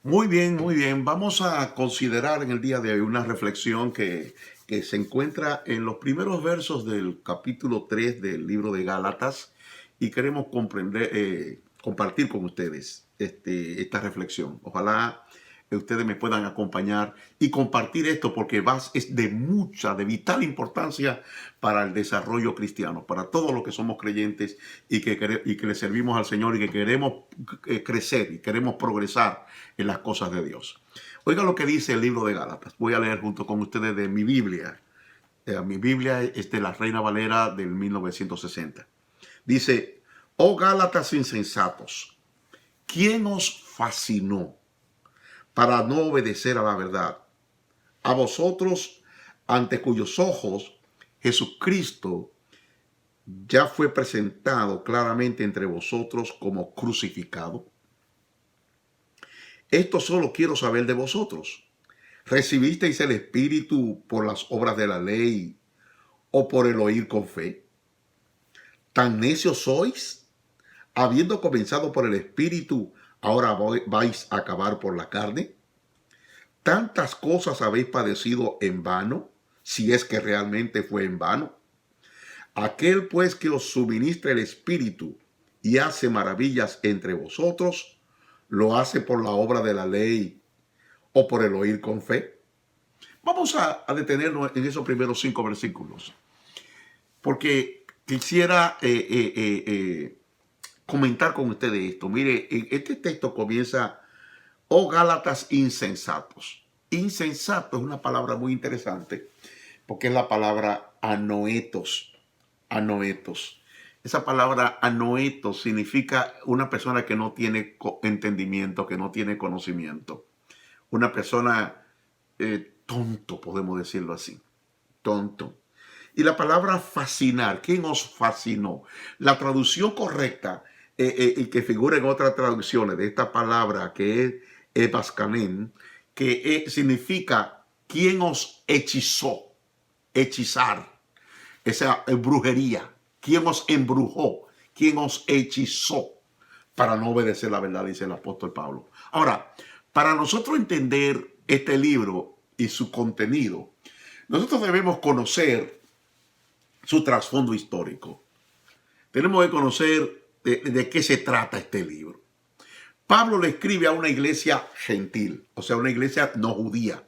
Muy bien, muy bien. Vamos a considerar en el día de hoy una reflexión que se encuentra en los primeros versos del capítulo 3 del libro de Gálatas y queremos compartir con ustedes esta reflexión. Ojalá ustedes me puedan acompañar y compartir esto porque es de vital importancia para el desarrollo cristiano, para todos los que somos creyentes y que le servimos al Señor y que queremos crecer y queremos progresar en las cosas de Dios. Oiga lo que dice el libro de Gálatas. Voy a leer junto con ustedes de mi Biblia. Mi Biblia es de la Reina Valera del 1960. Dice: oh Gálatas insensatos, ¿quién os fascinó para no obedecer a la verdad? A vosotros, ante cuyos ojos Jesucristo ya fue presentado claramente entre vosotros como crucificado. Esto solo quiero saber de vosotros. ¿Recibisteis el Espíritu por las obras de la ley o por el oír con fe? ¿Tan necios sois? Habiendo comenzado por el Espíritu, ¿ahora vais a acabar por la carne? ¿Tantas cosas habéis padecido en vano, si es que realmente fue en vano? Aquel pues que os suministra el Espíritu y hace maravillas entre vosotros, ¿lo hace por la obra de la ley o por el oír con fe? Vamos a detenernos en esos primeros 5 versículos, porque quisiera comentar con ustedes esto. Mire, este texto comienza: oh Gálatas insensatos. Insensato es una palabra muy interesante, porque es la palabra anoetos. Anoetos. Esa palabra anoetos significa una persona que no tiene entendimiento, que no tiene conocimiento. Una persona tonto, podemos decirlo así. Tonto. Y la palabra fascinar, ¿quién os fascinó? La traducción correcta y que figura en otras traducciones de esta palabra, que es ebascanen, que significa ¿quién os hechizó? Hechizar. Esa brujería. ¿Quién os embrujó? ¿Quién os hechizó para no obedecer la verdad? Dice el apóstol Pablo. Ahora, para nosotros entender este libro y su contenido, nosotros debemos conocer su trasfondo histórico. Tenemos que conocer de qué se trata este libro. Pablo le escribe a una iglesia gentil, o sea, una iglesia no judía,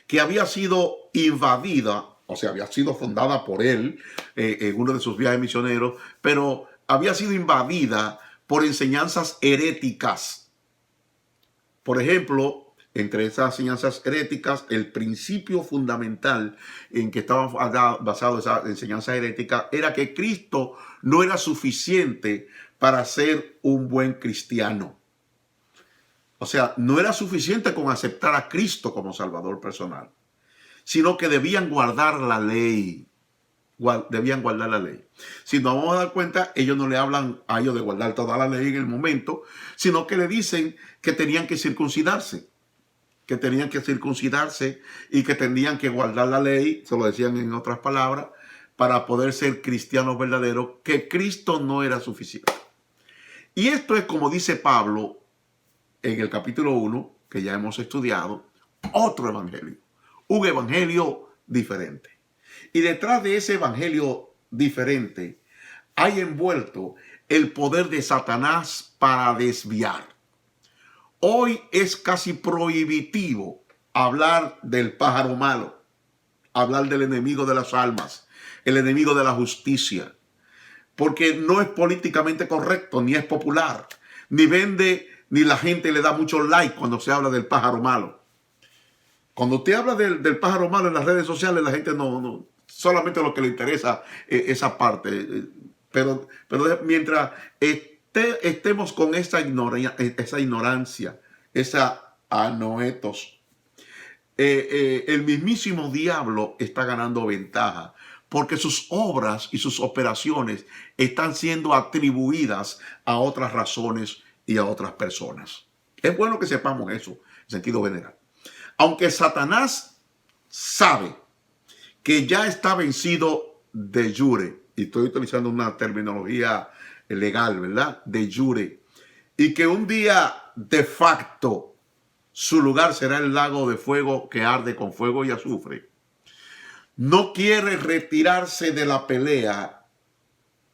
que había sido invadida, o sea, había sido fundada por él en uno de sus viajes misioneros, pero había sido invadida por enseñanzas heréticas. Por ejemplo, entre esas enseñanzas heréticas, el principio fundamental en que estaba basado esa enseñanza herética era que Cristo no era suficiente para ser un buen cristiano. O sea, no era suficiente con aceptar a Cristo como Salvador personal, sino que debían guardar la ley. Debían guardar la ley. Si nos vamos a dar cuenta, ellos no le hablan a ellos de guardar toda la ley en el momento, sino que le dicen que tenían que circuncidarse. Que tenían que circuncidarse y que tenían que guardar la ley, se lo decían en otras palabras, para poder ser cristianos verdaderos, que Cristo no era suficiente. Y esto es como dice Pablo en el capítulo 1, que ya hemos estudiado, otro evangelio, un evangelio diferente. Y detrás de ese evangelio diferente hay envuelto el poder de Satanás para desviar. Hoy es casi prohibitivo hablar del pájaro malo, hablar del enemigo de las almas, el enemigo de la justicia, porque no es políticamente correcto, ni es popular, ni vende, ni la gente le da mucho like cuando se habla del pájaro malo. Cuando usted habla del pájaro malo en las redes sociales, la gente no solamente lo que le interesa esa parte. Pero mientras estemos con esa ignorancia, esa anoetos, el mismísimo diablo está ganando ventaja, porque sus obras y sus operaciones están siendo atribuidas a otras razones y a otras personas. Es bueno que sepamos eso en sentido general. Aunque Satanás sabe que ya está vencido de jure, y estoy utilizando una terminología legal, ¿verdad? De jure, y que un día de facto su lugar será el lago de fuego que arde con fuego y azufre. No quiere retirarse de la pelea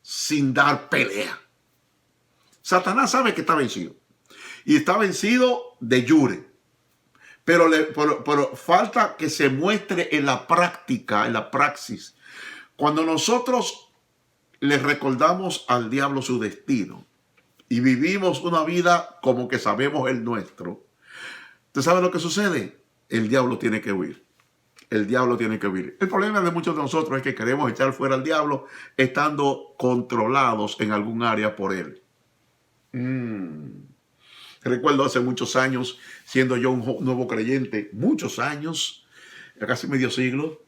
sin dar pelea. Satanás sabe que está vencido. Y está vencido de jure. Pero falta que se muestre en la práctica, en la praxis. Cuando nosotros le recordamos al diablo su destino y vivimos una vida como que sabemos el nuestro, ¿usted sabe lo que sucede? El diablo tiene que huir. El diablo tiene que huir. El problema de muchos de nosotros es que queremos echar fuera al diablo estando controlados en algún área por él. Recuerdo hace muchos años, siendo yo un nuevo creyente, muchos años, casi medio siglo,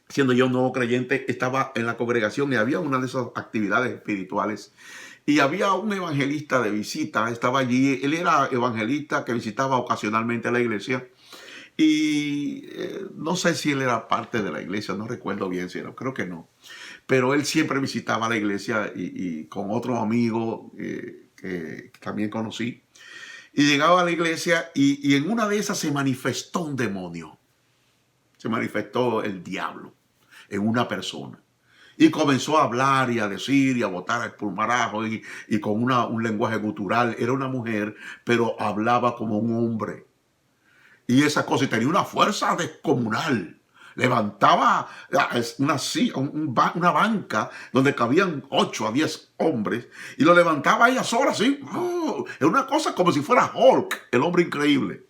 siendo yo un nuevo creyente, estaba en la congregación y había una de esas actividades espirituales y había un evangelista de visita, estaba allí, él era evangelista que visitaba ocasionalmente a la iglesia y no sé si él era parte de la iglesia, no recuerdo bien si era, creo que no, pero él siempre visitaba la iglesia y con otro amigo que también conocí, y llegaba a la iglesia y en una de esas se manifestó un demonio, se manifestó el diablo en una persona. Y comenzó a hablar y a decir y a botar el pulmarajo y con un lenguaje gutural. Era una mujer, pero hablaba como un hombre. Y esa cosa, y tenía una fuerza descomunal. Levantaba una banca donde cabían 8 a 10 hombres y lo levantaba ella sola así. Era una cosa como si fuera Hulk, el hombre increíble.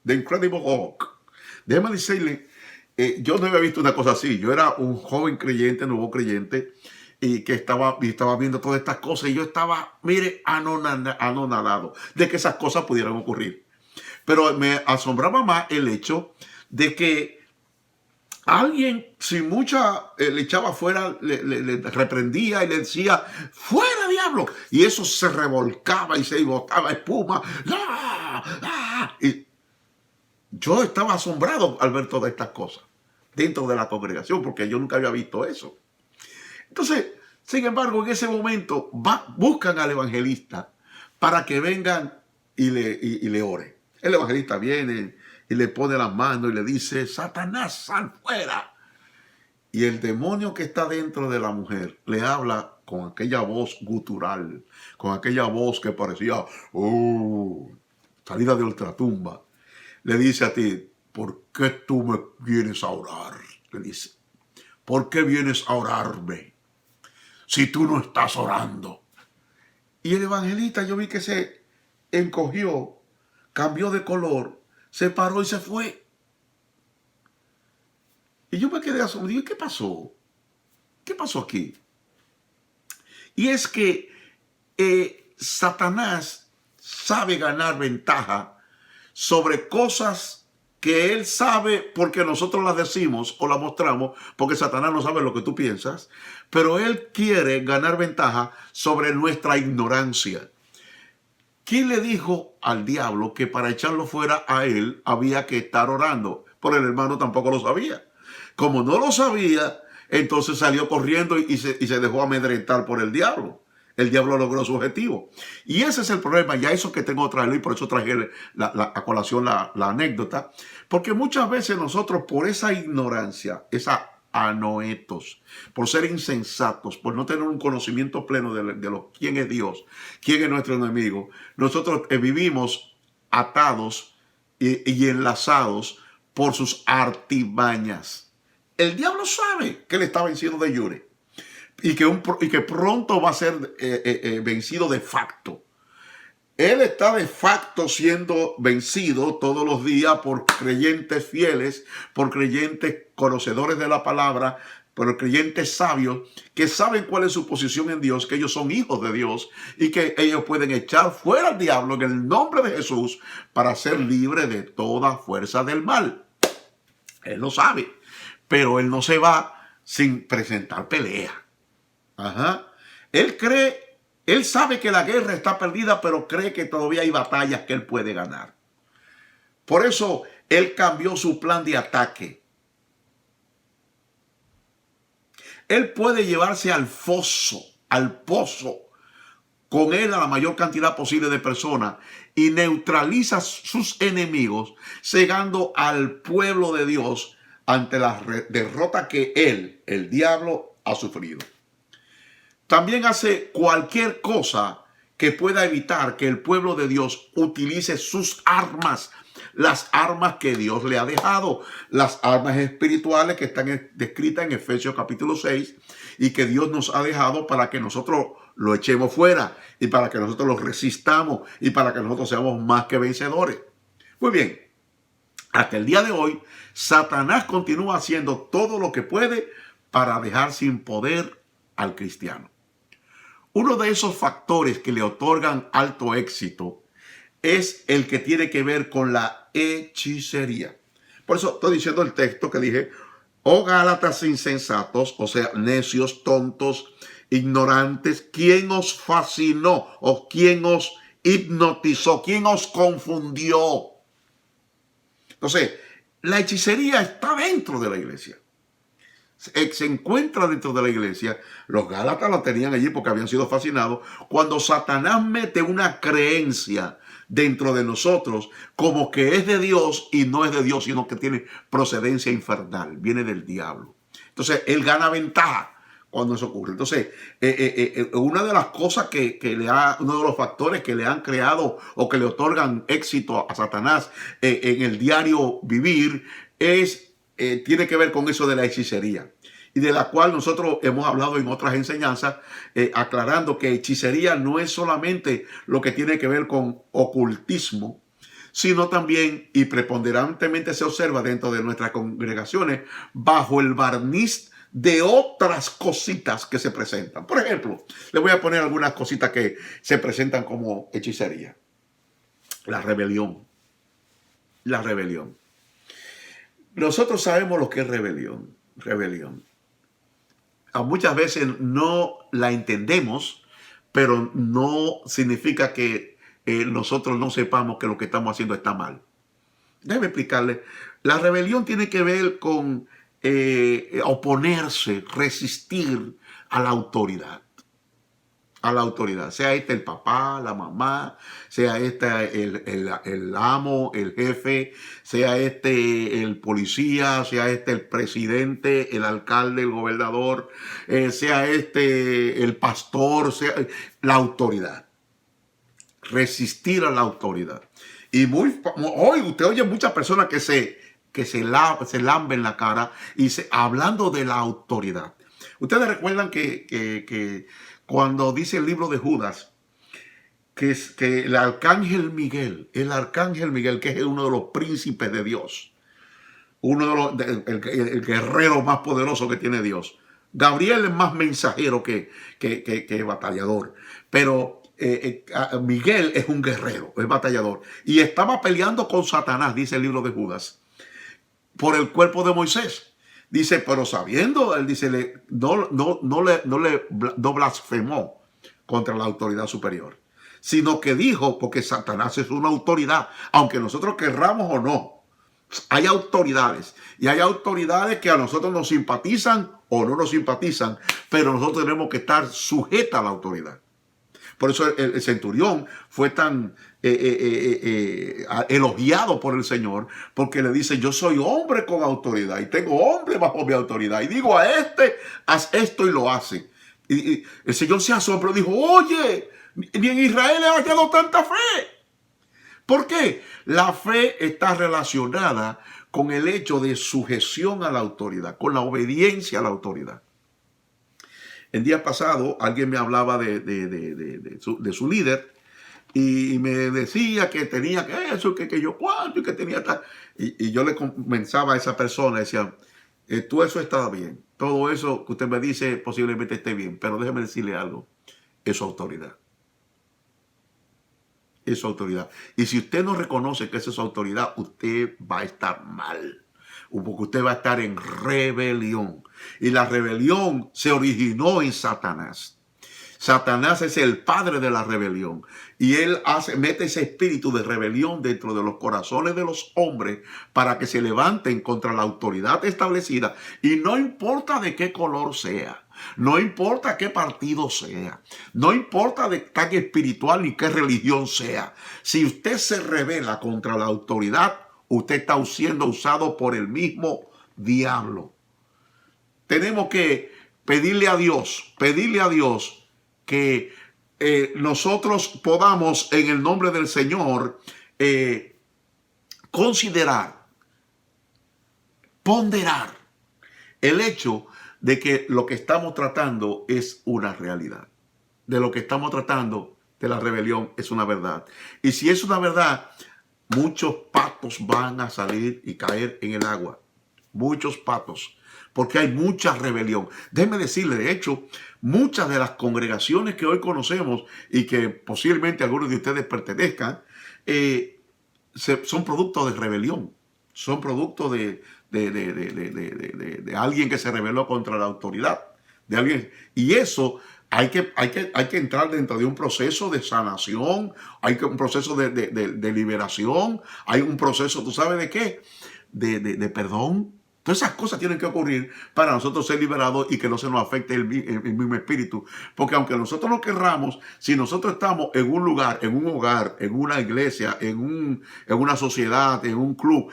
The Incredible Hulk. Déjeme decirle, yo no había visto una cosa así. Yo era un joven creyente, nuevo creyente, y que estaba viendo todas estas cosas y yo estaba, mire, anonadado de que esas cosas pudieran ocurrir. Pero me asombraba más el hecho de que alguien sin mucha le echaba fuera, le reprendía y le decía, fuera diablo. Y eso se revolcaba y se botaba espuma. ¡Ah! ¡Ah! Y yo estaba asombrado al ver todas estas cosas dentro de la congregación porque yo nunca había visto eso. Entonces, sin embargo, en ese momento buscan al evangelista para que vengan y le ore. El evangelista viene y le pone las manos y le dice, Satanás, sal fuera. Y el demonio que está dentro de la mujer le habla con aquella voz gutural, con aquella voz que parecía, salida de ultratumba. Le dice a ti, ¿por qué tú me vienes a orar? Le dice, ¿por qué vienes a orarme si tú no estás orando? Y el evangelista, yo vi que se encogió, cambió de color, se paró y se fue. Y yo me quedé asombrado. ¿Qué pasó? ¿Qué pasó aquí? Y es que Satanás sabe ganar ventaja sobre cosas que él sabe porque nosotros las decimos o las mostramos, porque Satanás no sabe lo que tú piensas, pero él quiere ganar ventaja sobre nuestra ignorancia. ¿Quién le dijo al diablo que para echarlo fuera a él había que estar orando? Pero el hermano tampoco lo sabía. Como no lo sabía, entonces salió corriendo y se dejó amedrentar por el diablo. El diablo logró su objetivo. Y ese es el problema, ya eso que tengo que traerlo, y por eso traje a colación la anécdota. Porque muchas veces nosotros, por esa ignorancia, esa anoetos, por ser insensatos, por no tener un conocimiento pleno de quién es Dios, quién es nuestro enemigo, nosotros vivimos atados y enlazados por sus artimañas. El diablo sabe que él está vencido de jure. Y que pronto va a ser vencido de facto. Él está de facto siendo vencido todos los días por creyentes fieles, por creyentes conocedores de la palabra, por creyentes sabios que saben cuál es su posición en Dios, que ellos son hijos de Dios y que ellos pueden echar fuera al diablo en el nombre de Jesús para ser libre de toda fuerza del mal. Él lo sabe, pero él no se va sin presentar pelea. Él sabe que la guerra está perdida, pero cree que todavía hay batallas que él puede ganar. Por eso él cambió su plan de ataque. Él puede llevarse al foso, al pozo, con él a la mayor cantidad posible de personas y neutraliza sus enemigos, cegando al pueblo de Dios ante la derrota que él, el diablo, ha sufrido. También hace cualquier cosa que pueda evitar que el pueblo de Dios utilice sus armas, las armas que Dios le ha dejado, las armas espirituales que están descritas en Efesios capítulo 6 y que Dios nos ha dejado para que nosotros lo echemos fuera y para que nosotros lo resistamos y para que nosotros seamos más que vencedores. Muy bien, hasta el día de hoy, Satanás continúa haciendo todo lo que puede para dejar sin poder al cristiano. Uno de esos factores que le otorgan alto éxito es el que tiene que ver con la hechicería. Por eso estoy diciendo el texto que dije, oh Gálatas insensatos, o sea, necios, tontos, ignorantes, ¿quién os fascinó o quién os hipnotizó? ¿Quién os confundió? Entonces, la hechicería está dentro de la iglesia. Se encuentra dentro de la iglesia. Los Gálatas la tenían allí porque habían sido fascinados. Cuando Satanás mete una creencia dentro de nosotros como que es de Dios y no es de Dios, sino que tiene procedencia infernal, viene del diablo. Entonces, él gana ventaja cuando eso ocurre. Entonces, una de las cosas uno de los factores que le han creado o que le otorgan éxito a Satanás en el diario vivir tiene que ver con eso de la hechicería, y de la cual nosotros hemos hablado en otras enseñanzas, aclarando que hechicería no es solamente lo que tiene que ver con ocultismo, sino también, y preponderantemente se observa dentro de nuestras congregaciones, bajo el barniz de otras cositas que se presentan. Por ejemplo, le voy a poner algunas cositas que se presentan como hechicería. La rebelión. La rebelión. Nosotros sabemos lo que es rebelión. Rebelión. Muchas veces no la entendemos, pero no significa que nosotros no sepamos que lo que estamos haciendo está mal. Déjeme explicarle. La rebelión tiene que ver con oponerse, resistir a la autoridad. A la autoridad, sea este el papá, la mamá, sea este el amo, el jefe, sea este el policía, sea este el presidente, el alcalde, el gobernador, sea este el pastor, sea la autoridad. Resistir a la autoridad. Y hoy usted oye muchas personas que se lamben la cara hablando de la autoridad. Ustedes recuerdan que cuando dice el libro de Judas, que el arcángel Miguel, que es uno de los príncipes de Dios, el guerrero más poderoso que tiene Dios. Gabriel es más mensajero que batallador, pero Miguel es un guerrero, es batallador. Y estaba peleando con Satanás, dice el libro de Judas, por el cuerpo de Moisés. Dice, pero sabiendo, él dice, no blasfemó contra la autoridad superior, sino que dijo, porque Satanás es una autoridad, aunque nosotros querramos o no, hay autoridades, y hay autoridades que a nosotros nos simpatizan o no nos simpatizan, pero nosotros tenemos que estar sujetos a la autoridad. Por eso el centurión fue tan elogiado por el Señor, porque le dice, yo soy hombre con autoridad y tengo hombre bajo mi autoridad. Y digo a este, haz esto y lo hace. Y el Señor se asombró y dijo, oye, ni en Israel he hallado tanta fe. ¿Por qué? La fe está relacionada con el hecho de sujeción a la autoridad, con la obediencia a la autoridad. El día pasado alguien me hablaba de su líder y me decía que tenía que eso, que yo cuánto y que tenía tal. Y yo le comenzaba a esa persona, decía, tú eso está bien. Todo eso que usted me dice posiblemente esté bien, pero déjeme decirle algo. Es su autoridad. Es su autoridad. Y si usted no reconoce que esa es su autoridad, usted va a estar mal. Porque usted va a estar en rebelión. Y la rebelión se originó en Satanás. Satanás es el padre de la rebelión. Y él mete ese espíritu de rebelión dentro de los corazones de los hombres para que se levanten contra la autoridad establecida. Y no importa de qué color sea. no importa qué partido sea, no importa de tan espiritual ni qué religión sea. Si usted se rebela contra la autoridad, usted está siendo usado por el mismo diablo. Tenemos que pedirle a Dios que nosotros podamos en el nombre del Señor considerar, ponderar el hecho de que lo que estamos tratando es una realidad. De lo que estamos tratando de la rebelión es una verdad. Y si es una verdad, muchos patos van a salir y caer en el agua. Muchos patos. Porque hay mucha rebelión. Déjeme decirle, de hecho, muchas de las congregaciones que hoy conocemos y que posiblemente algunos de ustedes pertenezcan, son producto de rebelión. Son producto de alguien que se rebeló contra la autoridad. De alguien. Y eso hay que entrar dentro de un proceso de sanación, un proceso de liberación, hay un proceso, ¿tú sabes de qué? De perdón. Todas esas cosas tienen que ocurrir para nosotros ser liberados y que no se nos afecte el mismo espíritu. Porque aunque nosotros no querramos, si nosotros estamos en un lugar, en un hogar, en una iglesia, en una sociedad, en un club,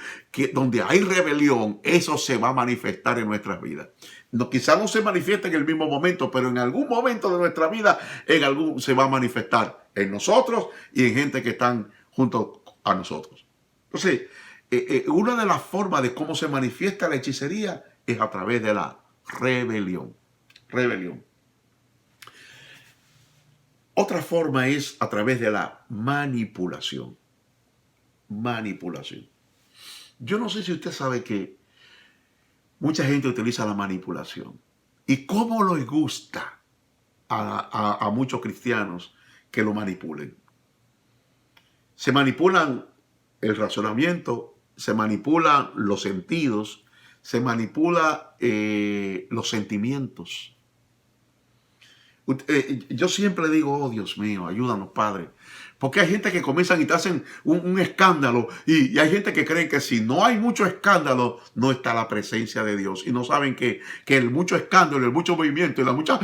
donde hay rebelión, eso se va a manifestar en nuestras vidas. No, quizás no se manifieste en el mismo momento, pero en algún momento de nuestra vida, se va a manifestar en nosotros y en gente que están junto a nosotros. Entonces, una de las formas de cómo se manifiesta la hechicería es a través de la rebelión. Rebelión. Otra forma es a través de la manipulación. Manipulación. Yo no sé si usted sabe que mucha gente utiliza la manipulación. ¿Y cómo les gusta a muchos cristianos que lo manipulen? Se manipulan el razonamiento, se manipulan los sentidos, se manipula los sentimientos. Yo siempre digo, oh Dios mío, ayúdanos, Padre. Porque hay gente que comienzan y te hacen un escándalo y hay gente que cree que si no hay mucho escándalo, no está la presencia de Dios. Y no saben que el mucho escándalo, el mucho movimiento y la mucha...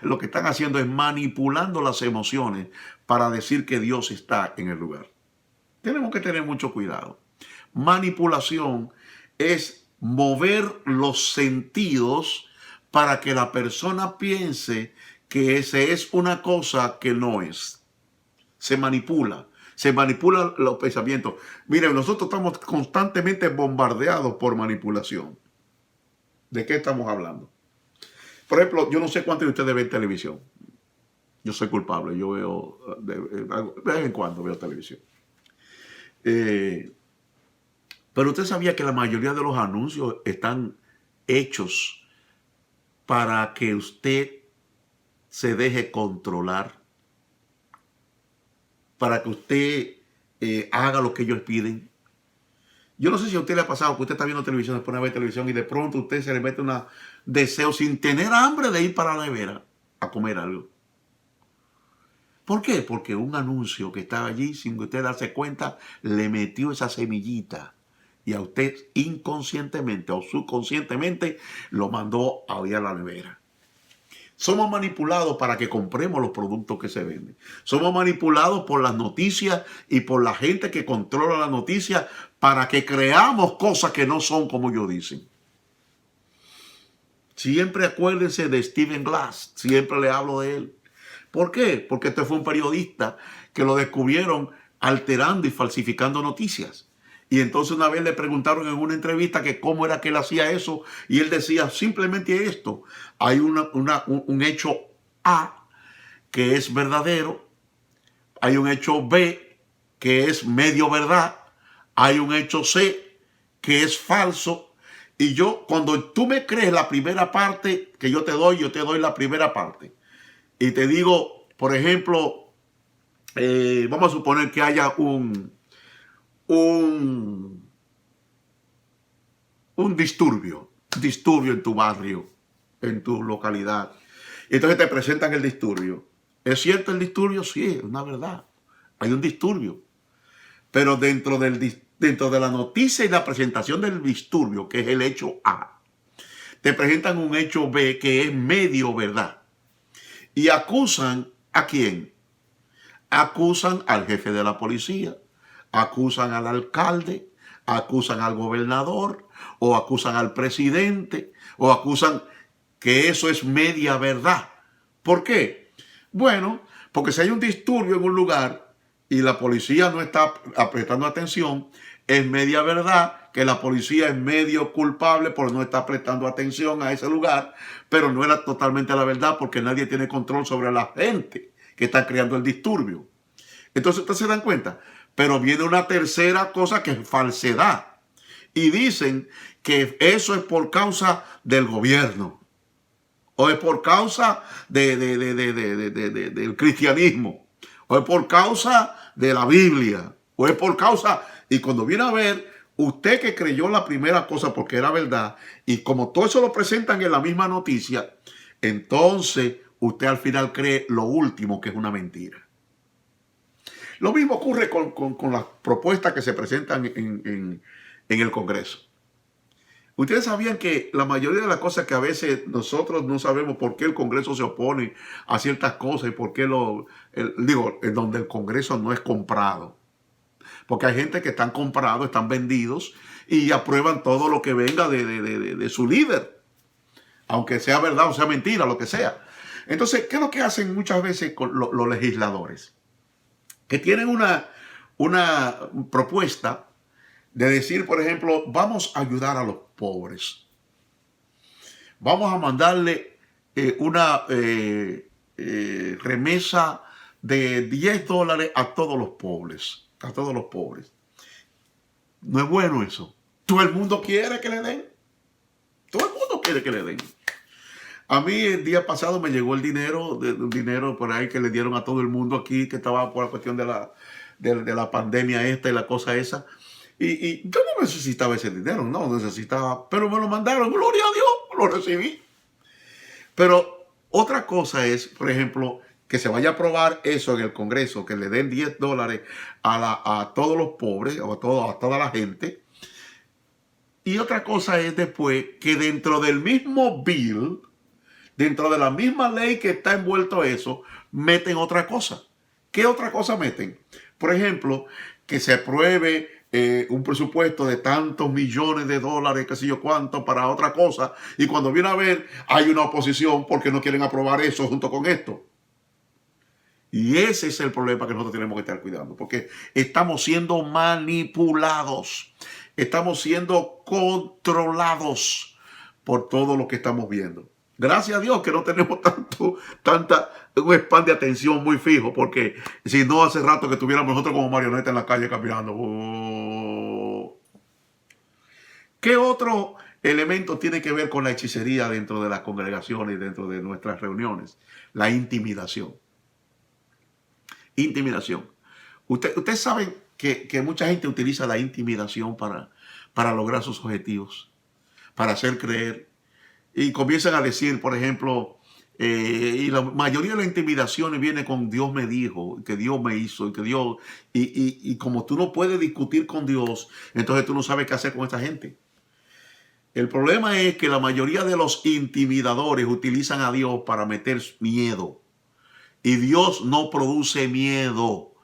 lo que están haciendo es manipulando las emociones para decir que Dios está en el lugar. Tenemos que tener mucho cuidado. Manipulación es mover los sentidos para que la persona piense que ese es una cosa que no es. Se manipulan los pensamientos. Miren, nosotros estamos constantemente bombardeados por manipulación. ¿De qué estamos hablando? Por ejemplo, yo no sé cuántos de ustedes ven televisión. Yo soy culpable, yo veo, de vez en cuando veo televisión. Pero usted sabía que la mayoría de los anuncios están hechos para que usted se deje controlar, para que usted haga lo que ellos piden. Yo no sé si a usted le ha pasado que usted está viendo televisión, se pone a ver televisión y de pronto usted se le mete un deseo sin tener hambre de ir para la nevera a comer algo. ¿Por qué? Porque un anuncio que estaba allí, sin que usted darse cuenta, le metió esa semillita y a usted inconscientemente o subconscientemente lo mandó a ir a la nevera. Somos manipulados para que compremos los productos que se venden. Somos manipulados por las noticias y por la gente que controla las noticias para que creamos cosas que no son como ellos dicen. Siempre acuérdense de Stephen Glass. Siempre le hablo de él. ¿Por qué? Porque este fue un periodista que lo descubrieron alterando y falsificando noticias. Y entonces una vez le preguntaron en una entrevista que cómo era que él hacía eso. Y él decía simplemente esto. Hay un hecho A que es verdadero. Hay un hecho B que es medio verdad. Hay un hecho C que es falso. Y yo, cuando tú me crees la primera parte que yo te doy la primera parte. Y te digo, por ejemplo, vamos a suponer que haya un disturbio en tu barrio, en tu localidad. Y entonces te presentan el disturbio. ¿Es cierto el disturbio? Sí, es una verdad. Hay un disturbio. Pero dentro de la noticia y la presentación del disturbio, que es el hecho A, te presentan un hecho B que es medio verdad. Y acusan ¿a quién? Acusan al jefe de la policía, acusan al alcalde, acusan al gobernador, o acusan al presidente, o acusan que eso es media verdad. ¿Por qué? Bueno, porque si hay un disturbio en un lugar y la policía no está prestando atención, es media verdad que la policía es medio culpable por no estar prestando atención a ese lugar, pero no era totalmente la verdad porque nadie tiene control sobre la gente que está creando el disturbio. Entonces ustedes se dan cuenta, pero viene una tercera cosa que es falsedad. Y dicen que eso es por causa del gobierno o es por causa del cristianismo, o es por causa de la Biblia, o es por causa... Y cuando viene a ver, usted que creyó la primera cosa porque era verdad, y como todo eso lo presentan en la misma noticia, entonces usted al final cree lo último, que es una mentira. Lo mismo ocurre con las propuestas que se presentan en el Congreso. Ustedes sabían que la mayoría de las cosas que a veces nosotros no sabemos por qué el Congreso se opone a ciertas cosas y por qué en donde el Congreso no es comprado. Porque hay gente que están comprados, están vendidos y aprueban todo lo que venga de su líder. Aunque sea verdad o sea mentira, lo que sea. Entonces, ¿qué es lo que hacen muchas veces con los legisladores? Que tienen una propuesta de decir, por ejemplo, vamos a ayudar a los pobres. Vamos a mandarle una remesa de $10 a todos los pobres. A todos los pobres. No es bueno eso. Todo el mundo quiere que le den. Todo el mundo quiere que le den. A mí el día pasado me llegó el dinero, un dinero por ahí que le dieron a todo el mundo aquí, que estaba por la cuestión de la pandemia esta y la cosa esa. Y yo no necesitaba ese dinero, no necesitaba, pero me lo mandaron, gloria a Dios, lo recibí. Pero otra cosa es, por ejemplo, que se vaya a aprobar eso en el Congreso, que le den $10 a todos los pobres, o a toda la gente. Y otra cosa es después que dentro del mismo bill, dentro de la misma ley que está envuelto eso, meten otra cosa. ¿Qué otra cosa meten? Por ejemplo, que se apruebe un presupuesto de tantos millones de dólares, qué sé yo cuánto, para otra cosa. Y cuando viene a ver, hay una oposición porque no quieren aprobar eso junto con esto. Y ese es el problema que nosotros tenemos que estar cuidando, porque estamos siendo manipulados, estamos siendo controlados por todo lo que estamos viendo. Gracias a Dios que no tenemos un span de atención muy fijo, porque si no, hace rato que tuviéramos nosotros como marionetas en la calle caminando. Oh. ¿Qué otro elemento tiene que ver con la hechicería dentro de las congregaciones y dentro de nuestras reuniones? La intimidación. Intimidación. Ustedes saben que mucha gente utiliza la intimidación para lograr sus objetivos, para hacer creer. Y comienzan a decir, por ejemplo, y la mayoría de las intimidaciones viene con Dios me dijo, que Dios me hizo, que Dios... Y como tú no puedes discutir con Dios, entonces tú no sabes qué hacer con esta gente. El problema es que la mayoría de los intimidadores utilizan a Dios para meter miedo. Y Dios no produce miedo.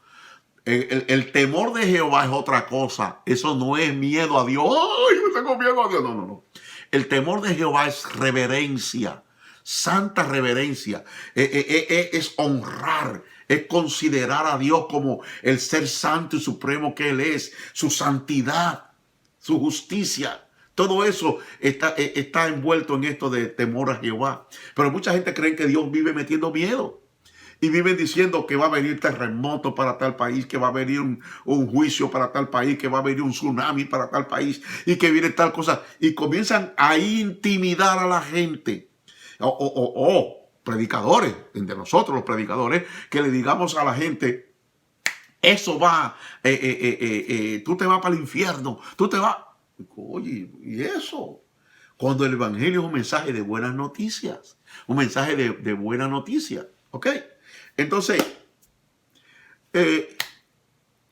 El temor de Jehová es otra cosa. Eso no es miedo a Dios. ¡Ay, yo tengo miedo a Dios! No, no, no. El temor de Jehová es reverencia. Santa reverencia. Es honrar. Es considerar a Dios como el ser santo y supremo que Él es. Su santidad. Su justicia. Todo eso está envuelto en esto de temor a Jehová. Pero mucha gente cree que Dios vive metiendo miedo. Y viven diciendo que va a venir terremoto para tal país, que va a venir un juicio para tal país, que va a venir un tsunami para tal país y que viene tal cosa. Y comienzan a intimidar a la gente. O predicadores, entre nosotros los predicadores, que le digamos a la gente, eso va, tú te vas para el infierno, tú te vas. Oye, ¿y eso? Cuando el evangelio es un mensaje de buenas noticias, un mensaje de buena noticia, ¿ok? Entonces,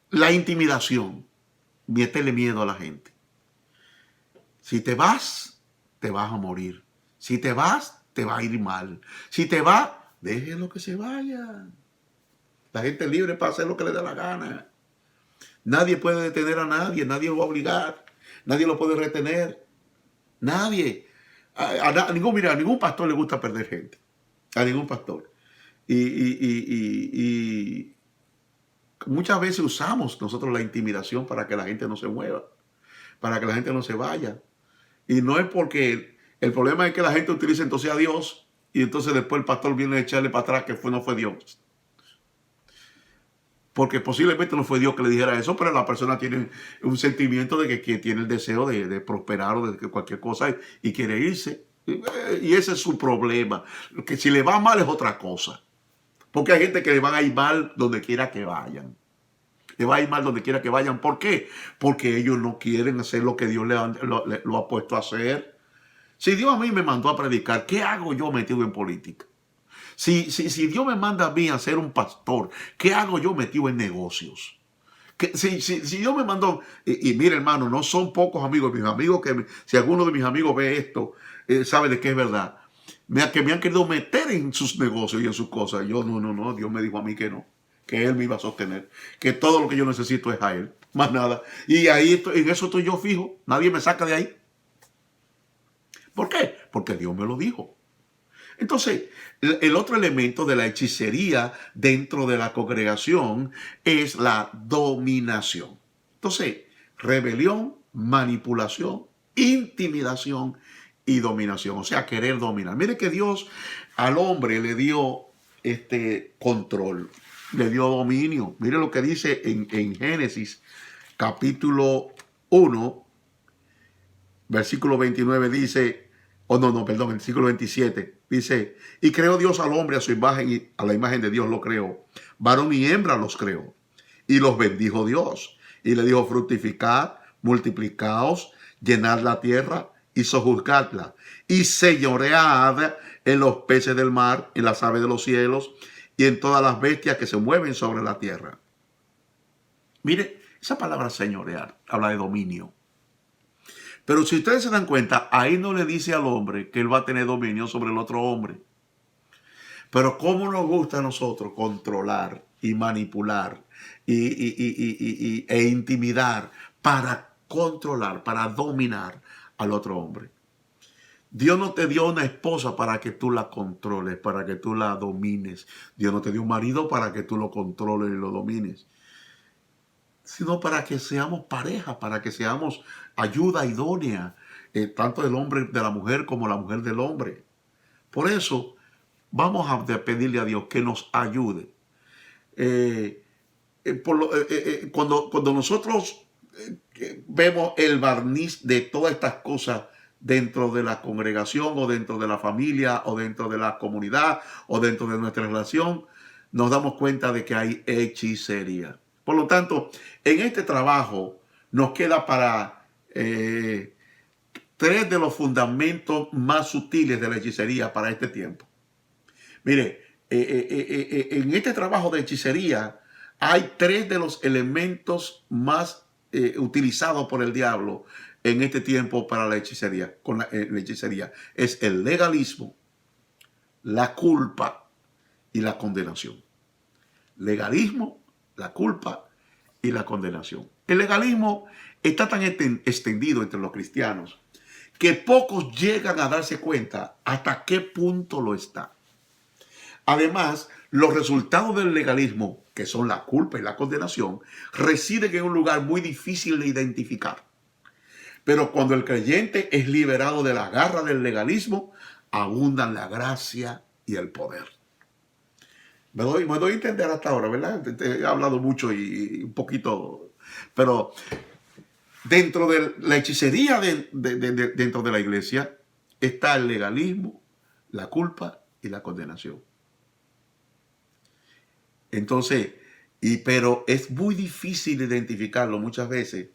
la intimidación, métele miedo a la gente. Si te vas a morir. Si te vas, te va a ir mal. Si te va, déjenlo que se vaya. La gente es libre para hacer lo que le da la gana. Nadie puede detener a nadie, nadie lo va a obligar, nadie lo puede retener. Nadie. A ningún pastor le gusta perder gente. A ningún pastor. Y muchas veces usamos nosotros la intimidación para que la gente no se mueva, para que la gente no se vaya. Y no es porque el problema es que la gente utiliza entonces a Dios y entonces después el pastor viene a echarle para atrás que no fue Dios. Porque posiblemente no fue Dios que le dijera eso, pero la persona tiene un sentimiento de que tiene el deseo de prosperar o de que cualquier cosa y quiere irse. Y ese es su problema. Que si le va mal es otra cosa. Porque hay gente que le van a ir mal donde quiera que vayan. Le va a ir mal donde quiera que vayan. ¿Por qué? Porque ellos no quieren hacer lo que Dios lo ha puesto a hacer. Si Dios a mí me mandó a predicar, ¿qué hago yo metido en política? Si Dios me manda a mí a ser un pastor, ¿qué hago yo metido en negocios? Si Dios me mandó, y mire hermano, no son pocos amigos, mis amigos si alguno de mis amigos ve esto, sabe de qué es verdad, que me han querido meter en sus negocios y en sus cosas. Yo no, Dios me dijo a mí que no, que Él me iba a sostener, que todo lo que yo necesito es a Él, más nada. Y ahí en eso estoy yo fijo, nadie me saca de ahí. ¿Por qué? Porque Dios me lo dijo. Entonces, el otro elemento de la hechicería dentro de la congregación es la dominación. Entonces, rebelión, manipulación, intimidación y dominación. O sea, querer dominar. Mire que Dios al hombre le dio control, le dio dominio. Mire lo que dice en Génesis capítulo 1, versículo 29 dice, versículo 27 dice, y creó Dios al hombre a su imagen y a la imagen de Dios lo creó. Varón y hembra los creó. Y los bendijo Dios. Y le dijo, fructificad, multiplicaos, llenad la tierra y sojuzgadla. Y señoread en los peces del mar, en las aves de los cielos y en todas las bestias que se mueven sobre la tierra. Mire, esa palabra señorear habla de dominio. Pero si ustedes se dan cuenta, ahí no le dice al hombre que él va a tener dominio sobre el otro hombre. Pero cómo nos gusta a nosotros controlar y manipular e intimidar para controlar, para dominar al otro hombre. Dios no te dio una esposa para que tú la controles, para que tú la domines. Dios no te dio un marido para que tú lo controles y lo domines, sino para que seamos pareja, para que seamos ayuda idónea, tanto del hombre de la mujer como la mujer del hombre. Por eso vamos a pedirle a Dios que nos ayude. Cuando nosotros vemos el barniz de todas estas cosas dentro de la congregación o dentro de la familia o dentro de la comunidad o dentro de nuestra relación, nos damos cuenta de que hay hechicería. Por lo tanto, en este trabajo nos queda para tres de los fundamentos más sutiles de la hechicería para este tiempo. Mire, en este trabajo de hechicería hay tres de los elementos más utilizados por el diablo en este tiempo para la hechicería. La hechicería es el legalismo, la culpa y la condenación. Legalismo, la culpa y la condenación. El legalismo está tan extendido entre los cristianos que pocos llegan a darse cuenta hasta qué punto lo está. Además, los resultados del legalismo, que son la culpa y la condenación, residen en un lugar muy difícil de identificar. Pero cuando el creyente es liberado de la garra del legalismo, abundan la gracia y el poder. Me doy a entender hasta ahora, ¿verdad? He hablado mucho y un poquito, pero dentro de la hechicería dentro de la iglesia está el legalismo, la culpa y la condenación. Entonces, pero es muy difícil identificarlo muchas veces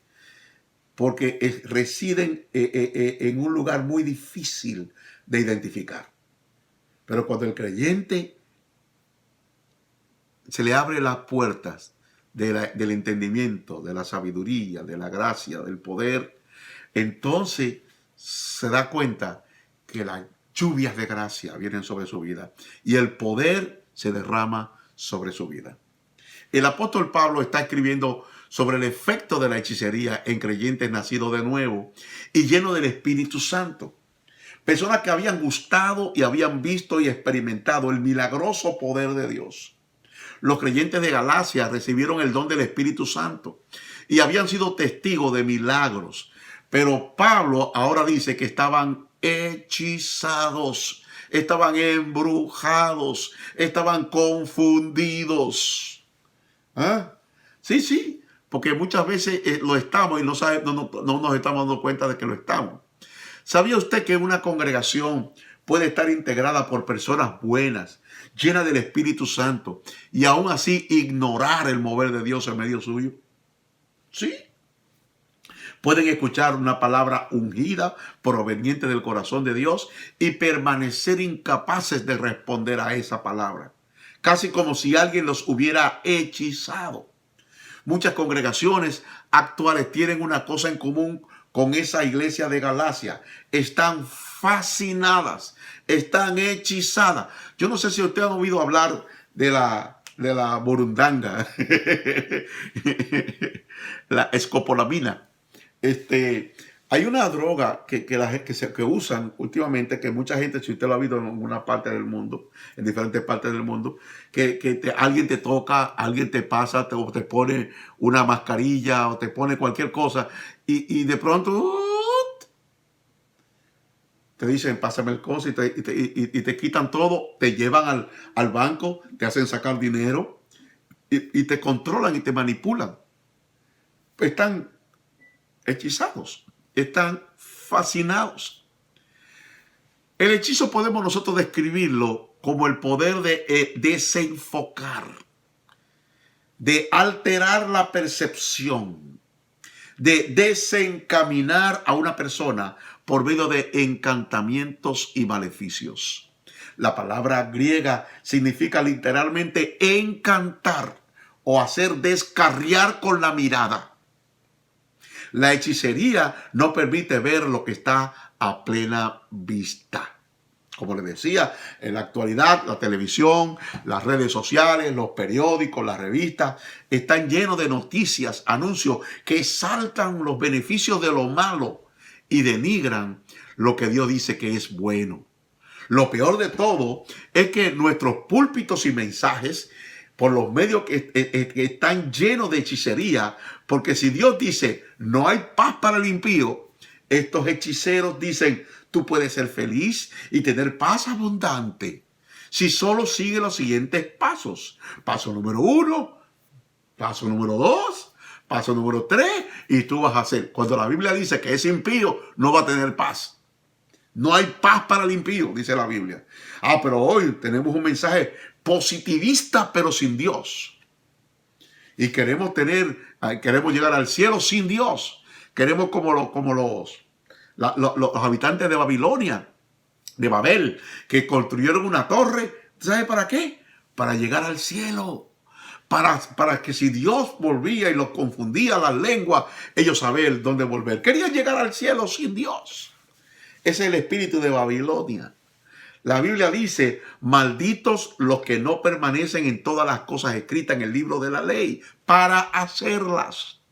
porque residen en un lugar muy difícil de identificar. Pero cuando el creyente se le abren las puertas del entendimiento, de la sabiduría, de la gracia, del poder, entonces se da cuenta que lluvias de gracia vienen sobre su vida y el poder se derrama sobre su vida. El apóstol Pablo está escribiendo sobre el efecto de la hechicería en creyentes nacidos de nuevo y llenos del Espíritu Santo. Personas que habían gustado y habían visto y experimentado el milagroso poder de Dios. Los creyentes de Galacia recibieron el don del Espíritu Santo y habían sido testigos de milagros. Pero Pablo ahora dice que estaban hechizados, estaban embrujados, estaban confundidos. ¿Ah? Sí, porque muchas veces lo estamos y no nos estamos dando cuenta de que lo estamos. ¿Sabía usted que una congregación puede estar integrada por personas buenas, llenas del Espíritu Santo, y aún así ignorar el mover de Dios en medio suyo? Sí. Pueden escuchar una palabra ungida proveniente del corazón de Dios y permanecer incapaces de responder a esa palabra, casi como si alguien los hubiera hechizado. Muchas congregaciones actuales tienen una cosa en común con esa iglesia de Galacia. Están fascinadas, están hechizadas. Yo no sé si ustedes han oído hablar de la burundanga, la escopolamina. Hay una droga que usan últimamente, que mucha gente, si usted lo ha visto en alguna parte del mundo, en diferentes partes del mundo, alguien te toca, alguien te pasa, te pone una mascarilla o te pone cualquier cosa y de pronto te dicen, pásame el coso y te quitan todo, te llevan al banco, te hacen sacar dinero y te controlan y te manipulan. Están hechizados, están fascinados. El hechizo podemos nosotros describirlo como el poder de desenfocar, de alterar la percepción, de desencaminar a una persona por medio de encantamientos y maleficios. La palabra griega significa literalmente encantar o hacer descarriar con la mirada. La hechicería no permite ver lo que está a plena vista. Como les decía, en la actualidad la televisión, las redes sociales, los periódicos, las revistas están llenos de noticias, anuncios que exaltan los beneficios de lo malo y denigran lo que Dios dice que es bueno. Lo peor de todo es que nuestros púlpitos y mensajes, por los medios que están llenos de hechicería, porque si Dios dice no hay paz para el impío, estos hechiceros dicen tú puedes ser feliz y tener paz abundante si solo sigue los siguientes pasos. Paso número 1, paso número 2, paso número 3 y tú vas a hacer. Cuando la Biblia dice que ese impío no va a tener paz. No hay paz para el impío, dice la Biblia. Pero hoy tenemos un mensaje positivista, pero sin Dios. Y queremos llegar al cielo sin Dios. Queremos como los habitantes de Babilonia, de Babel, que construyeron una torre. ¿Sabe para qué? Para llegar al cielo. Para que si Dios volvía y los confundía las lenguas, ellos saber dónde volver. Querían llegar al cielo sin Dios. Ese es el espíritu de Babilonia. La Biblia dice, malditos los que no permanecen en todas las cosas escritas en el libro de la ley para hacerlas.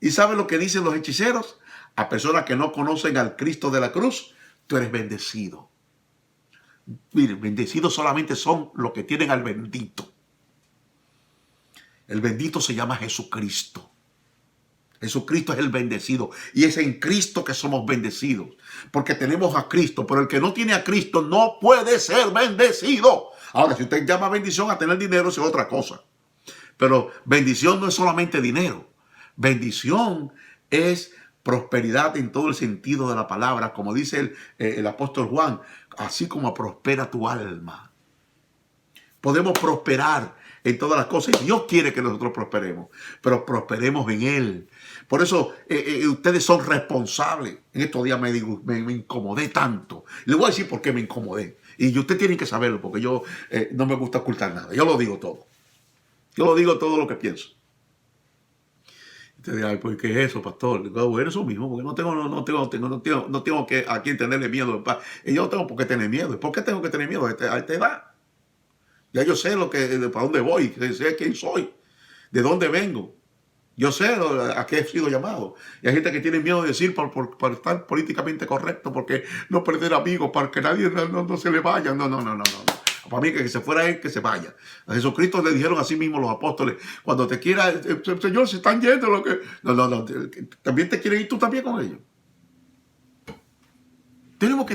¿Y sabe lo que dicen los hechiceros? A personas que no conocen al Cristo de la cruz, tú eres bendecido. Mire, bendecidos solamente son los que tienen al bendito. El bendito se llama Jesucristo. Jesucristo es el bendecido y es en Cristo que somos bendecidos porque tenemos a Cristo, pero el que no tiene a Cristo no puede ser bendecido. Ahora, si usted llama bendición a tener dinero, eso es otra cosa, pero bendición no es solamente dinero. Bendición es prosperidad en todo el sentido de la palabra, como dice el apóstol Juan, así como prospera tu alma. Podemos prosperar en todas las cosas. Dios quiere que nosotros prosperemos, pero prosperemos en Él. Por eso ustedes son responsables. En estos días me incomodé tanto. Le voy a decir por qué me incomodé. Y ustedes tienen que saberlo, porque yo no me gusta ocultar nada. Yo lo digo todo. Yo lo digo todo lo que pienso. Usted dirá, ay, ¿por qué es eso, pastor? Digo, bueno, eso mismo, porque no tengo que a quién tenerle miedo. Y yo no tengo por qué tener miedo. ¿Por qué tengo que tener miedo a esta edad? Ya yo sé para dónde voy, sé quién soy, de dónde vengo. Yo sé a qué he sido llamado. Y hay gente que tiene miedo de decir por estar políticamente correcto, porque no perder amigos, para que nadie no se le vaya. No. Para mí que se fuera él, que se vaya. A Jesucristo le dijeron así mismo los apóstoles, cuando te quiera, Señor, se están yendo. No, también te quieren ir tú también con ellos. Tenemos que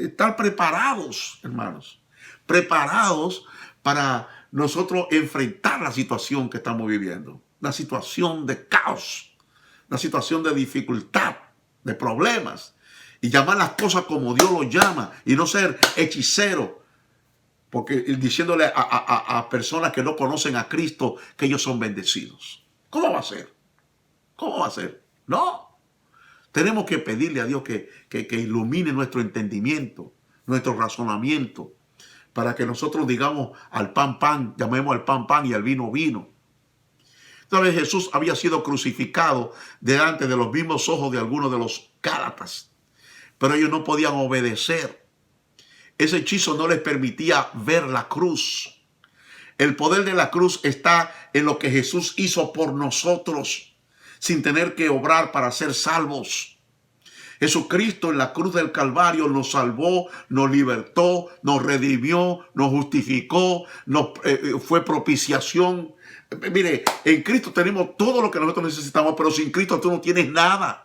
estar preparados, hermanos. Preparados para nosotros enfrentar la situación que estamos viviendo. Una situación de caos, una situación de dificultad, de problemas. Y llamar las cosas como Dios lo llama y no ser hechicero. Porque diciéndole a personas que no conocen a Cristo que ellos son bendecidos. ¿Cómo va a ser? ¿Cómo va a ser? No. Tenemos que pedirle a Dios que ilumine nuestro entendimiento, nuestro razonamiento, para que nosotros digamos al pan, llamemos al pan y al vino. Entonces Jesús había sido crucificado delante de los mismos ojos de algunos de los Gálatas, pero ellos no podían obedecer. Ese hechizo no les permitía ver la cruz. El poder de la cruz está en lo que Jesús hizo por nosotros, sin tener que obrar para ser salvos. Jesucristo en la cruz del Calvario nos salvó, nos libertó, nos redimió, nos justificó, fue propiciación. Mire, en Cristo tenemos todo lo que nosotros necesitamos, pero sin Cristo tú no tienes nada.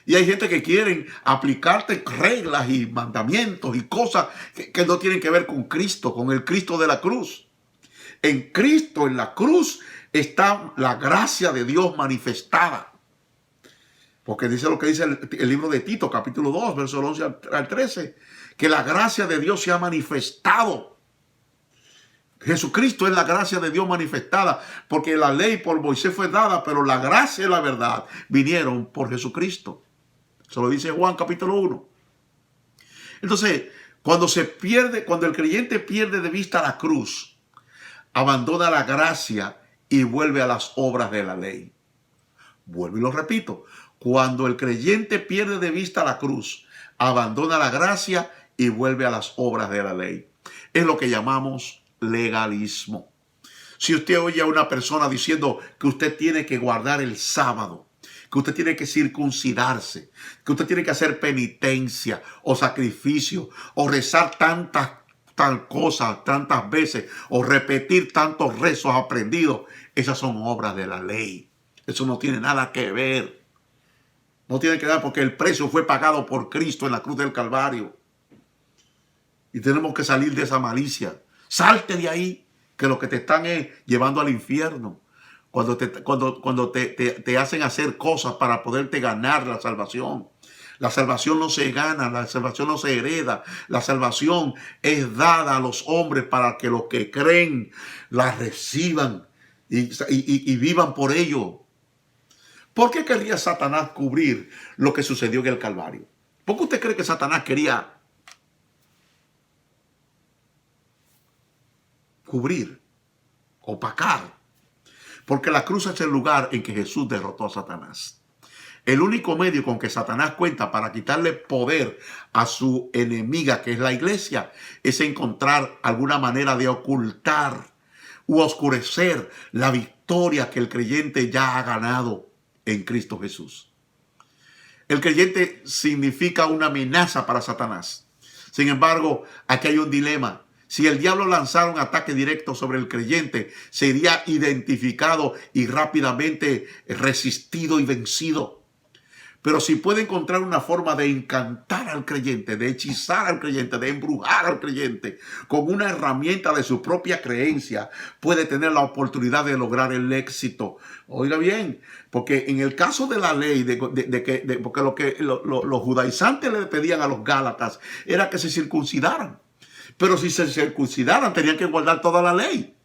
Y hay gente que quieren aplicarte reglas y mandamientos y cosas que no tienen que ver con Cristo, con el Cristo de la cruz. En Cristo, en la cruz, está la gracia de Dios manifestada. Porque dice lo que dice el libro de Tito, capítulo 2, versos 11 al 13, que la gracia de Dios se ha manifestado. Jesucristo es la gracia de Dios manifestada, porque la ley por Moisés fue dada, pero la gracia y la verdad vinieron por Jesucristo. Eso lo dice Juan capítulo 1. Entonces, cuando el creyente pierde de vista la cruz, abandona la gracia y vuelve a las obras de la ley. Vuelvo y lo repito. Cuando el creyente pierde de vista la cruz, abandona la gracia y vuelve a las obras de la ley. Es lo que llamamos legalismo. Si usted oye a una persona diciendo que usted tiene que guardar el sábado, que usted tiene que circuncidarse, que usted tiene que hacer penitencia o sacrificio o rezar tantas cosas tantas veces o repetir tantos rezos aprendidos, esas son obras de la ley. Eso no tiene nada que ver. No tiene que ver porque el precio fue pagado por Cristo en la cruz del Calvario. Y tenemos que salir de esa malicia. Salte de ahí, que lo que te están es llevando al infierno. Cuando te hacen hacer cosas para poderte ganar la salvación. La salvación no se gana, la salvación no se hereda. La salvación es dada a los hombres para que los que creen la reciban y vivan por ello. ¿Por qué quería Satanás cubrir lo que sucedió en el Calvario? ¿Por qué usted cree que Satanás quería cubrir, opacar? Porque la cruz es el lugar en que Jesús derrotó a Satanás. El único medio con que Satanás cuenta para quitarle poder a su enemiga, que es la iglesia, es encontrar alguna manera de ocultar u oscurecer la victoria que el creyente ya ha ganado en Cristo Jesús. El creyente significa una amenaza para Satanás. Sin embargo, aquí hay un dilema. Si el diablo lanzara un ataque directo sobre el creyente, sería identificado y rápidamente resistido y vencido. Pero si puede encontrar una forma de encantar al creyente, de hechizar al creyente, de embrujar al creyente, con una herramienta de su propia creencia, puede tener la oportunidad de lograr el éxito. Oiga bien, porque en el caso de la ley, porque lo que los judaizantes le pedían a los gálatas era que se circuncidaran. Pero si se circuncidaran, tenían que guardar toda la ley.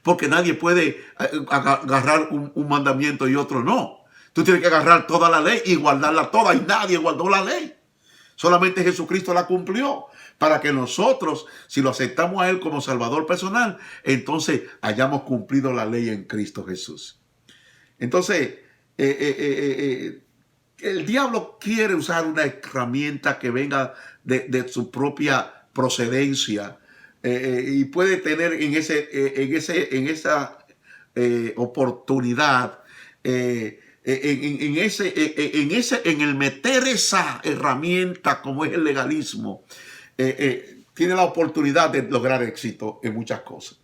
Porque nadie puede agarrar un mandamiento y otro no. Tú tienes que agarrar toda la ley y guardarla toda, y nadie guardó la ley. Solamente Jesucristo la cumplió para que nosotros, si lo aceptamos a Él como Salvador personal, entonces hayamos cumplido la ley en Cristo Jesús. Entonces, el diablo quiere usar una herramienta que venga de su propia procedencia y puede tener en esa oportunidad, en el meter esa herramienta como es el legalismo, tiene la oportunidad de lograr éxito en muchas cosas.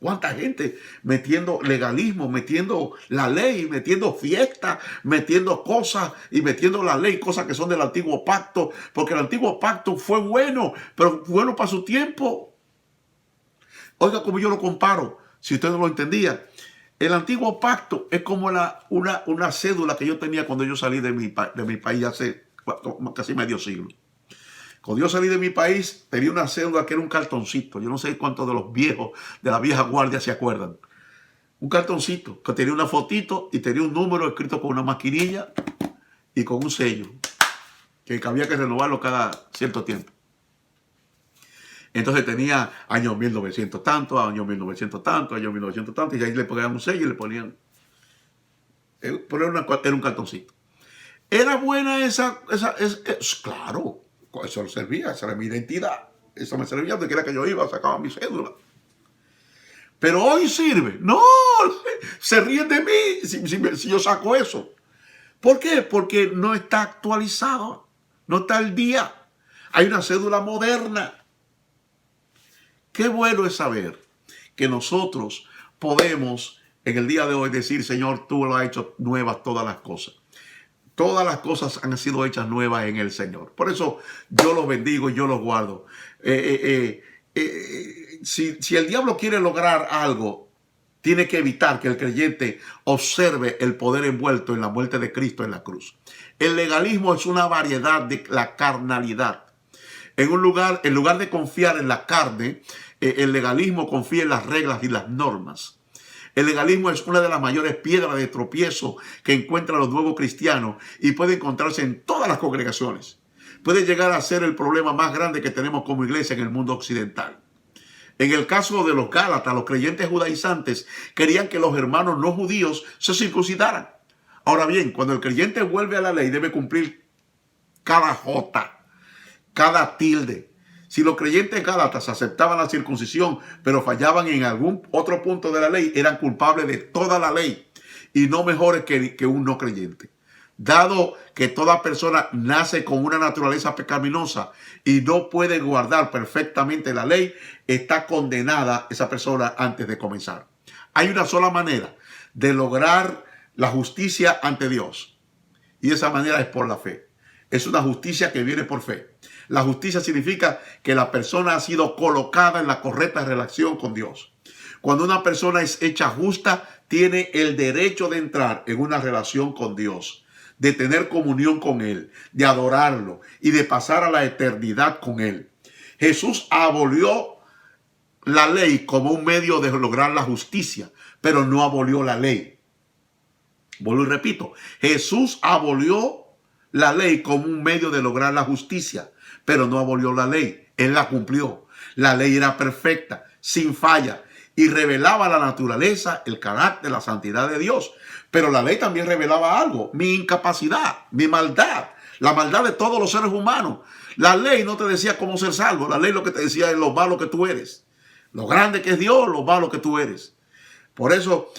¿Cuánta gente metiendo legalismo, metiendo la ley, metiendo fiesta, metiendo cosas y metiendo la ley, cosas que son del antiguo pacto? Porque el antiguo pacto fue bueno, pero bueno para su tiempo. Oiga, como yo lo comparo, si usted no lo entendía. El antiguo pacto es como una cédula que yo tenía cuando yo salí de mi país hace casi medio siglo. Cuando yo salí de mi país, tenía una cédula que era un cartoncito. Yo no sé cuántos de los viejos, de la vieja guardia se acuerdan. Un cartoncito que tenía una fotito y tenía un número escrito con una maquinilla y con un sello que había que renovarlo cada cierto tiempo. Entonces tenía año 1900 tanto, año 1900 tanto, año 1900 tanto, y ahí le ponían un sello y le ponían... Era un cartoncito. ¿Era buena esa? Claro. Eso servía, esa era mi identidad. Eso me servía donde quiera que yo iba, sacaba mi cédula. Pero hoy sirve. No, se ríen de mí si yo saco eso. ¿Por qué? Porque no está actualizado, no está al día. Hay una cédula moderna. Qué bueno es saber que nosotros podemos en el día de hoy decir, Señor, tú lo has hecho nuevas todas las cosas. Todas las cosas han sido hechas nuevas en el Señor. Por eso yo los bendigo y yo los guardo. Si el diablo quiere lograr algo, tiene que evitar que el creyente observe el poder envuelto en la muerte de Cristo en la cruz. El legalismo es una variedad de la carnalidad. En lugar de confiar en la carne, el legalismo confía en las reglas y las normas. El legalismo es una de las mayores piedras de tropiezo que encuentran los nuevos cristianos y puede encontrarse en todas las congregaciones. Puede llegar a ser el problema más grande que tenemos como iglesia en el mundo occidental. En el caso de los Gálatas, los creyentes judaizantes querían que los hermanos no judíos se circuncidaran. Ahora bien, cuando el creyente vuelve a la ley, debe cumplir cada jota, cada tilde. Si los creyentes gálatas aceptaban la circuncisión, pero fallaban en algún otro punto de la ley, eran culpables de toda la ley y no mejores que un no creyente. Dado que toda persona nace con una naturaleza pecaminosa y no puede guardar perfectamente la ley, está condenada esa persona antes de comenzar. Hay una sola manera de lograr la justicia ante Dios, y esa manera es por la fe. Es una justicia que viene por fe. La justicia significa que la persona ha sido colocada en la correcta relación con Dios. Cuando una persona es hecha justa, tiene el derecho de entrar en una relación con Dios, de tener comunión con Él, de adorarlo y de pasar a la eternidad con Él. Jesús abolió la ley como un medio de lograr la justicia, pero no abolió la ley. Vuelvo y repito, Jesús abolió la ley como un medio de lograr la justicia, pero no abolió la ley. Él la cumplió. La ley era perfecta, sin falla, y revelaba la naturaleza, el carácter, la santidad de Dios. Pero la ley también revelaba algo: mi incapacidad, mi maldad, la maldad de todos los seres humanos. La ley no te decía cómo ser salvo. La ley lo que te decía es lo malo que tú eres, lo grande que es Dios, lo malo que tú eres. Por eso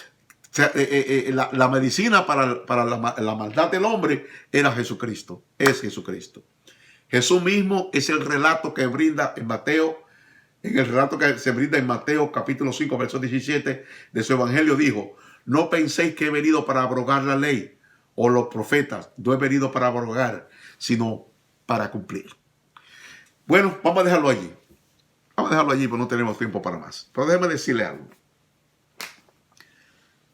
la medicina para la maldad del hombre era Jesucristo, es Jesucristo. Jesús mismo es el relato que brinda en Mateo, en el relato que se brinda en Mateo capítulo 5, verso 17 de su evangelio, dijo: no penséis que he venido para abrogar la ley o los profetas. No he venido para abrogar, sino para cumplir. Bueno, vamos a dejarlo allí. Vamos a dejarlo allí, porque no tenemos tiempo para más. Pero déjeme decirle algo.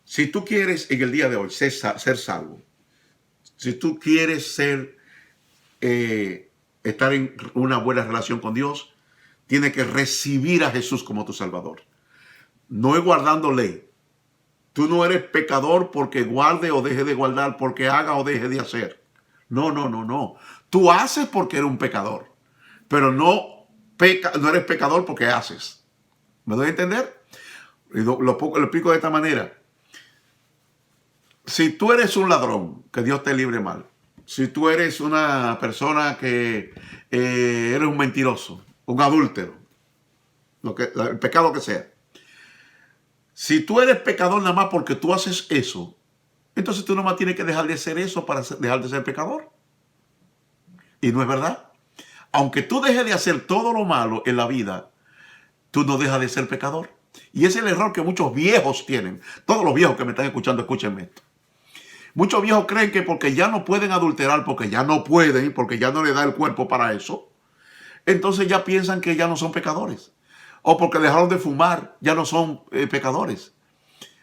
Si tú quieres en el día de hoy ser salvo, si tú quieres estar en una buena relación con Dios, tienes que recibir a Jesús como tu Salvador. No es guardando ley. Tú no eres pecador porque guarde o deje de guardar, porque haga o deje de hacer. No, no, no, no. Tú haces porque eres un pecador, pero no eres pecador porque haces. ¿Me doy a entender? Lo explico de esta manera. Si tú eres un ladrón, que Dios te libre mal. Si tú eres una persona que eres un mentiroso, un adúltero, el pecado que sea. Si tú eres pecador nada más porque tú haces eso, entonces tú nomás tienes que dejar de hacer eso para dejar de ser pecador. Y no es verdad. Aunque tú dejes de hacer todo lo malo en la vida, tú no dejas de ser pecador. Y ese es el error que muchos viejos tienen. Todos los viejos que me están escuchando, escúchenme esto. Muchos viejos creen que porque ya no pueden adulterar, porque ya no pueden, porque ya no le da el cuerpo para eso, entonces ya piensan que ya no son pecadores. O porque dejaron de fumar, ya no son pecadores.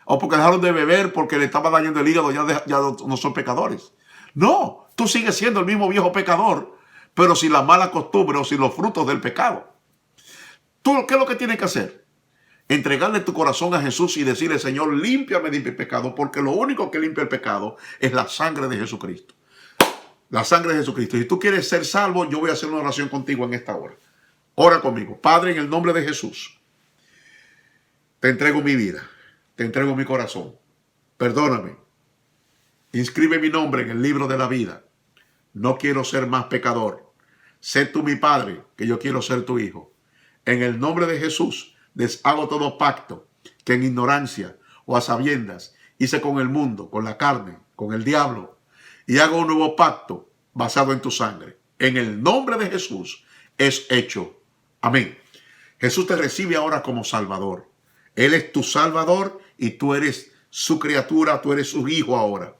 O porque dejaron de beber porque le estaba dañando el hígado, ya no son pecadores. No, tú sigues siendo el mismo viejo pecador, pero sin la mala costumbre o sin los frutos del pecado. ¿Tú qué es lo que tienes que hacer? Entregarle tu corazón a Jesús y decirle, Señor, límpiame de mi pecado, porque lo único que limpia el pecado es la sangre de Jesucristo. La sangre de Jesucristo. Si tú quieres ser salvo, yo voy a hacer una oración contigo en esta hora. Ora conmigo. Padre, en el nombre de Jesús, te entrego mi vida, te entrego mi corazón. Perdóname. Inscribe mi nombre en el libro de la vida. No quiero ser más pecador. Sé tú mi Padre, que yo quiero ser tu Hijo. En el nombre de Jesús, deshago todo pacto que en ignorancia o a sabiendas hice con el mundo, con la carne, con el diablo, y hago un nuevo pacto basado en tu sangre. En el nombre de Jesús es hecho. Amén. Jesús te recibe ahora como Salvador. Él es tu Salvador y tú eres su criatura, tú eres su hijo ahora.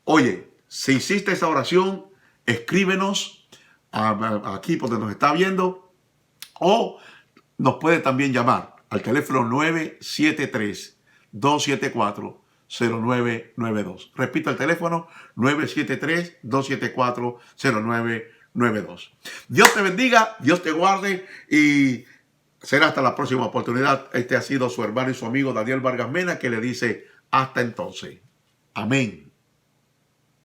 Oye, si hiciste esa oración, escríbenos aquí por donde nos está viendo, o nos puede también llamar al teléfono 973-274-0992. Repito el teléfono, 973-274-0992. Dios te bendiga, Dios te guarde y será hasta la próxima oportunidad. Este ha sido su hermano y su amigo Daniel Vargas Mena, que le dice hasta entonces. Amén.